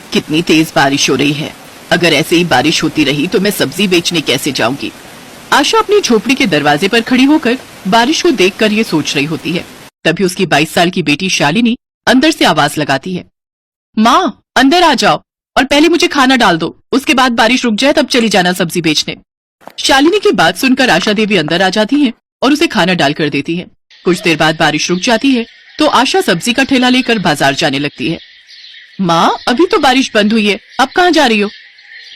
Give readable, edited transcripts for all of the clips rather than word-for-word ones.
कितनी तेज बारिश हो रही है। अगर ऐसे ही बारिश होती रही तो मैं सब्जी बेचने कैसे जाऊंगी। आशा अपनी झोपड़ी के दरवाजे पर खड़ी होकर बारिश को देखकर ये सोच रही होती है। तभी उसकी 22 साल की बेटी शालिनी अंदर से आवाज लगाती है, माँ अंदर आ जाओ और पहले मुझे खाना डाल दो, उसके बाद बारिश रुक जाए तब चली जाना सब्जी बेचने। शालिनी की बात सुनकर आशा देवी अंदर आ जाती है और उसे खाना डाल कर देती है। कुछ देर बाद बारिश रुक जाती है तो आशा सब्जी का ठेला लेकर बाजार जाने लगती है। माँ अभी तो बारिश बंद हुई है, अब कहाँ जा रही हो?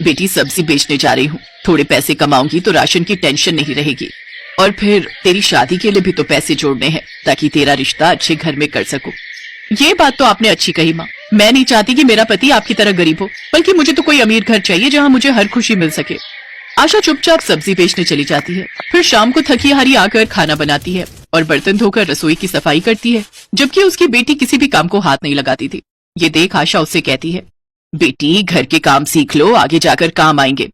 बेटी सब्जी बेचने जा रही हूँ, थोड़े पैसे कमाऊंगी तो राशन की टेंशन नहीं रहेगी और फिर तेरी शादी के लिए भी तो पैसे जोड़ने हैं ताकि तेरा रिश्ता अच्छे घर में कर सकूं। ये बात तो आपने अच्छी कही माँ, मैं नहीं चाहती कि मेरा पति आपकी तरह गरीब हो, बल्कि मुझे तो कोई अमीर घर चाहिए जहाँ मुझे हर खुशी मिल सके। आशा चुपचाप सब्जी बेचने चली जाती है। फिर शाम को थकी हारी आकर खाना बनाती है और बर्तन धोकर रसोई की सफाई करती है, जबकि उसकी बेटी किसी भी काम को हाथ नहीं लगाती थी। ये देख आशा उससे कहती है, बेटी घर के काम सीख लो, आगे जाकर काम आएंगे।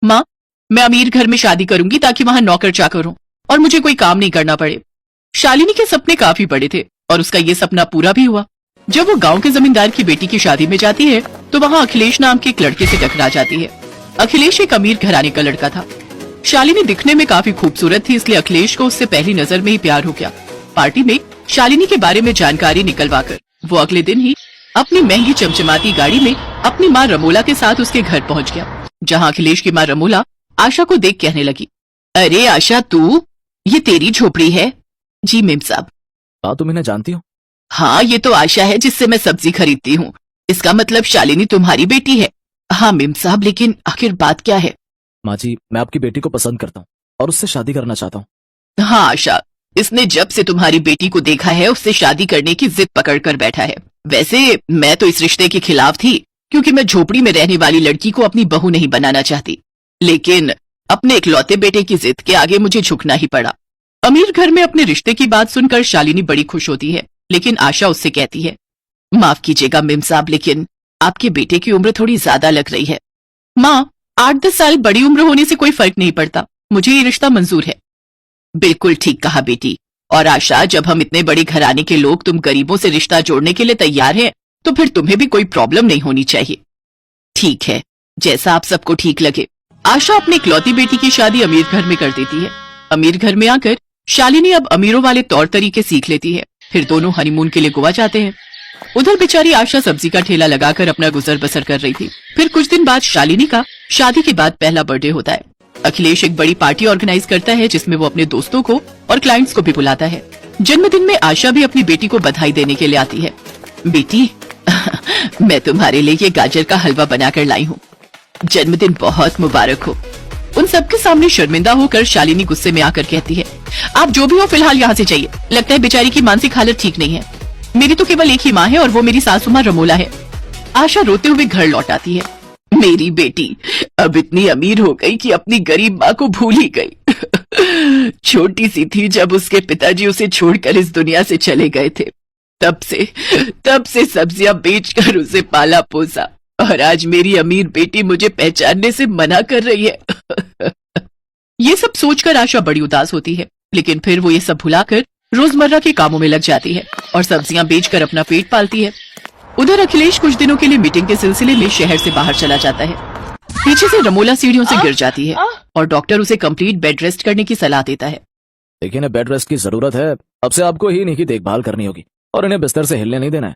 माँ मैं अमीर घर में शादी करूंगी ताकि वहां नौकर चाकर हो और मुझे कोई काम नहीं करना पड़े। शालिनी के सपने काफी बड़े थे और उसका ये सपना पूरा भी हुआ। जब वो गांव के जमींदार की बेटी की शादी में जाती है तो वहां अखिलेश नाम के एक लड़के से टकरा जाती है। अखिलेश एक अमीर घराने का लड़का था। शालिनी दिखने में काफी खूबसूरत थी, इसलिए अखिलेश को उससे पहली नजर में ही प्यार हो गया। पार्टी में शालिनी के बारे में जानकारी निकलवाकर वो अगले दिन ही अपनी महंगी चमचमाती गाड़ी में अपनी माँ रमोला के साथ उसके घर पहुंच गया, जहां अखिलेश की माँ रमोला आशा को देख कहने लगी, अरे आशा तू, ये तेरी झोपड़ी है? जी मेम साहब। तुम इन्हें जानती हो? हाँ ये तो आशा है जिससे मैं सब्जी खरीदती हूँ। इसका मतलब शालिनी तुम्हारी बेटी है? हाँ मेम साहब, लेकिन आखिर बात क्या है? माँ जी मैं आपकी बेटी को पसंद करता हूँ और उससे शादी करना चाहता हूँ। हाँ आशा, इसने जब से तुम्हारी बेटी को देखा है उससे शादी करने की जिद पकड़ कर बैठा है। वैसे मैं तो इस रिश्ते के खिलाफ थी क्योंकि मैं झोपड़ी में रहने वाली लड़की को अपनी बहू नहीं बनाना चाहती, लेकिन अपने इकलौते बेटे की जिद के आगे मुझे झुकना ही पड़ा। अमीर घर में अपने रिश्ते की बात सुनकर शालिनी बड़ी खुश होती है, लेकिन आशा उससे कहती है, माफ कीजिएगा मेम साहब, लेकिन आपके बेटे की उम्र थोड़ी ज्यादा लग रही है। माँ 8-10 साल बड़ी उम्र होने से कोई फर्क नहीं पड़ता, मुझे ये रिश्ता मंजूर है। बिल्कुल ठीक कहा बेटी। और आशा, जब हम इतने बड़े घराने के लोग तुम गरीबों से रिश्ता जोड़ने के लिए तैयार हैं, तो फिर तुम्हें भी कोई प्रॉब्लम नहीं होनी चाहिए। ठीक है, जैसा आप सबको ठीक लगे। आशा अपनी इकलौती बेटी की शादी अमीर घर में कर देती है। अमीर घर में आकर शालिनी अब अमीरों वाले तौर तरीके सीख लेती है। फिर दोनों हनीमून के लिए गोवा जाते हैं। उधर बेचारी आशा सब्जी का ठेला लगाकर अपना गुजर बसर कर रही थी। फिर कुछ दिन बाद शालिनी का शादी के बाद पहला बर्थडे होता है। अखिलेश एक बड़ी पार्टी ऑर्गेनाइज करता है जिसमें वो अपने दोस्तों को और क्लाइंट्स को भी बुलाता है। जन्मदिन में आशा भी अपनी बेटी को बधाई देने के लिए आती है। बेटी मैं तुम्हारे लिए ये गाजर का हलवा बनाकर लाई हूँ, जन्मदिन बहुत मुबारक हो। उन सबके सामने शर्मिंदा होकर शालिनी गुस्से में आकर कहती है, आप जो भी हो फिलहाल यहाँ से जाइए, लगता है बेचारी की मानसिक हालत ठीक नहीं है। मेरी तो केवल एक ही माँ है और वो मेरी सासू माँ रमोला है। आशा रोते हुए घर लौट आती है। मेरी बेटी अब इतनी अमीर हो गई कि अपनी गरीब माँ को भूल ही गई। छोटी सी थी जब उसके पिताजी उसे छोड़कर इस दुनिया से चले गए थे। तब से सब्जियां बेचकर उसे पाला पोसा और आज मेरी अमीर बेटी मुझे पहचानने से मना कर रही है। ये सब सोचकर आशा बड़ी उदास होती है, लेकिन फिर वो ये सब भुलाकर रोजमर्रा के कामों में लग जाती है और सब्जियां बेचकर अपना पेट पालती है। उधर अखिलेश कुछ दिनों के लिए मीटिंग के सिलसिले में शहर से बाहर चला जाता है। पीछे से रमोला सीढ़ियों से गिर जाती है और डॉक्टर उसे कंप्लीट बेड रेस्ट करने की सलाह देता है। देखिए इन्हें बेड रेस्ट की जरूरत है, अब से आपको ही इन्हीं की देखभाल करनी होगी और इन्हें बिस्तर से हिलने नहीं देना है।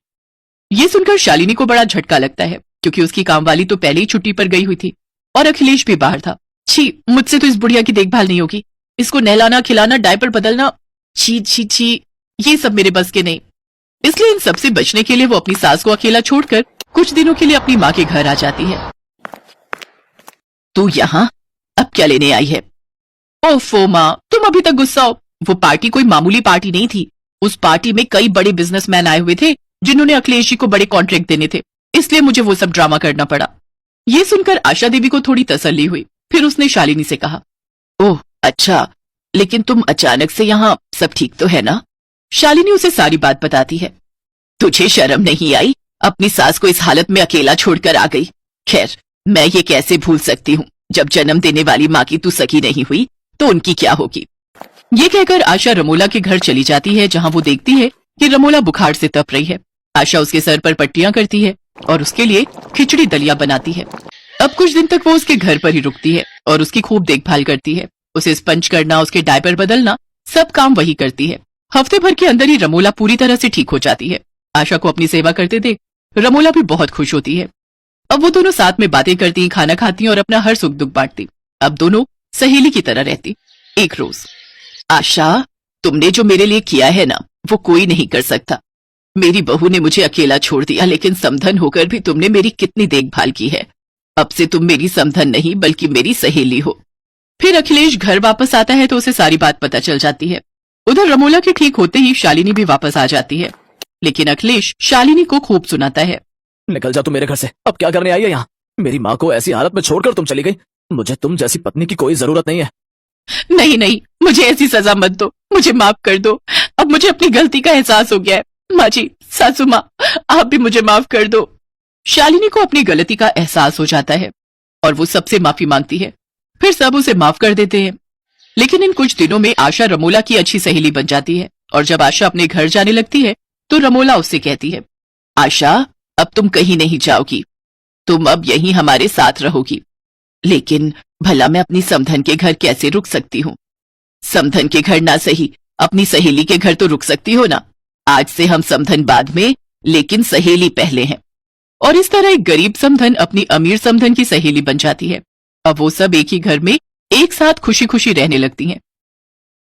ये सुनकर शालिनी को बड़ा झटका लगता है क्योंकि उसकी कामवाली तो पहले ही छुट्टी पर गई हुई थी और अखिलेश भी बाहर था। छी, मुझसे तो इस बुढ़िया की देखभाल नहीं होगी, इसको नहलाना खिलाना डायपर बदलना, छी छी छी, ये सब मेरे बस के नहीं। इसलिए इन सबसे बचने के लिए वो अपनी सास को अकेला छोड़कर कुछ दिनों के लिए अपनी माँ के घर आ जाती है। तू यहाँ अब क्या लेने आई है? ओफो माँ, तुम अभी तक गुस्सा हो। वो पार्टी कोई मामूली पार्टी नहीं थी। उस पार्टी में कई बड़े बिजनेसमैन आए हुए थे जिन्होंने अखिलेश जी को बड़े कॉन्ट्रैक्ट देने थे, इसलिए मुझे वो सब ड्रामा करना पड़ा। ये सुनकर आशा देवी को थोड़ी तसल्ली हुई। फिर उसने शालिनी से कहा, ओह अच्छा, लेकिन तुम अचानक से यहाँ, सब ठीक तो है ना? शालिनी उसे सारी बात बताती है। तुझे शर्म नहीं आई? अपनी सास को इस हालत में अकेला छोड़कर आ गई। खैर, मैं ये कैसे भूल सकती हूँ, जब जन्म देने वाली माँ की तू सगी नहीं हुई तो उनकी क्या होगी। ये कहकर आशा रमोला के घर चली जाती है, जहाँ वो देखती है कि रमोला बुखार से तप रही है। आशा उसके सर पर पट्टियां करती है और उसके लिए खिचड़ी दलिया बनाती है। अब कुछ दिन तक वो उसके घर पर ही रुकती है और उसकी खूब देखभाल करती है। उसे स्पंज करना, उसके डायपर बदलना, सब काम वही करती है। हफ्ते भर के अंदर ही रमोला पूरी तरह से ठीक हो जाती है। आशा को अपनी सेवा करते देख रमोला भी बहुत खुश होती है। अब वो दोनों साथ में बातें करती, खाना खाती और अपना हर सुख दुख बांटती। अब दोनों सहेली की तरह रहती। एक रोज, आशा, तुमने जो मेरे लिए किया है ना, वो कोई नहीं कर सकता। मेरी बहू ने मुझे अकेला छोड़ दिया, लेकिन समधन होकर भी तुमने मेरी कितनी देखभाल की है। अब से तुम मेरी समधन नहीं बल्कि मेरी सहेली हो। फिर अखिलेश घर वापस आता है तो उसे सारी बात पता चल जाती है। उधर रमोला के ठीक होते ही शालिनी भी वापस आ जाती है, लेकिन अखिलेश शालिनी को खूब सुनाता है। निकल जा तू मेरे घर से, अब क्या करने आई है यहाँ? मेरी माँ को ऐसी हालत में छोड़कर तुम चली गई। मुझे तुम जैसी पत्नी की कोई जरूरत नहीं है। नहीं नहीं, मुझे ऐसी सजा मत दो, मुझे माफ कर दो। अब मुझे अपनी गलती का एहसास हो गया है। माँ जी, सासू माँ, आप भी मुझे माफ कर दो। शालिनी को अपनी गलती का एहसास हो जाता है और वो सबसे माफी मांगती है। फिर सब उसे माफ कर देते हैं। लेकिन इन कुछ दिनों में आशा रमोला की अच्छी सहेली बन जाती है और जब आशा अपने घर जाने लगती है तो रमोला उससे कहती है, आशा, अब तुम कहीं नहीं जाओगी, तुम अब यहीं हमारे साथ रहोगी। लेकिन भला मैं अपनी समधन के घर कैसे रुक सकती हूँ? समधन के घर ना सही, अपनी सहेली के घर तो रुक सकती हो ना। आज से हम समधन बाद में, लेकिन सहेली पहले हैं। और इस तरह एक गरीब समधन अपनी अमीर समधन की सहेली बन जाती है। अब वो सब एक ही घर में एक साथ खुशी खुशी रहने लगती हैं।